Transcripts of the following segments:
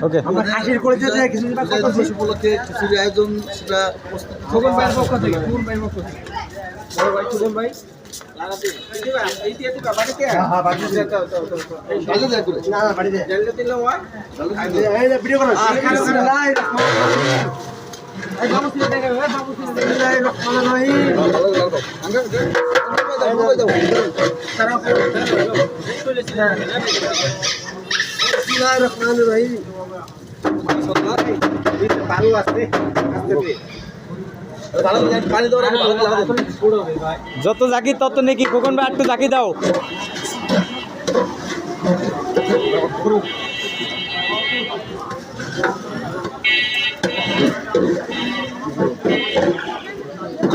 ওকে আমরা খাসির করে দিতে কিছু উপলক্ষে খিচুড়ি আয়োজন সেটা খোকন ভাইয়ের পক্ষ থেকে কোন ভাইয়ের পক্ষ থেকে বড় ভাই খোকন ভাই ভালো আসছে যত জাকি তত নাকি খোকন ভাই একটু জাকি দাও।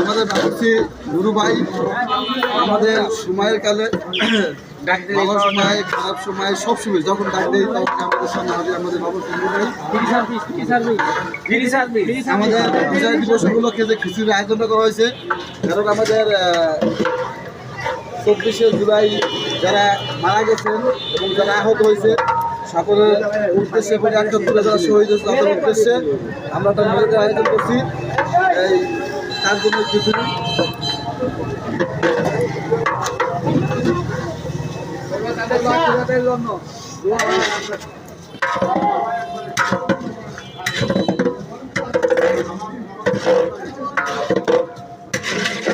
আমাদের ভাবছি গুরু ভাই আমাদের সময়ের কালে ভালো সময় খারাপ সময় সব সময় যখন ডাকতে তখন আমাদের সামনে হাজির আমাদের বাবুর গুরু ভাই। আমাদের বিজয় দিবস উপলক্ষে যে খিচুড়ির আয়োজনটা করা হয়েছে, কারণ আমাদের 24শে জুলাই যারা মারা গেছেন এবং যারা আহত হয়েছে সকলের উদ্দেশ্যে এবং ৭১ যারা শহীদ হয়েছে তাদের উদ্দেশ্যে আমরা একটা মেলাতে আয়োজন করছি। এই তার জন্য খিচুড়ি জন্য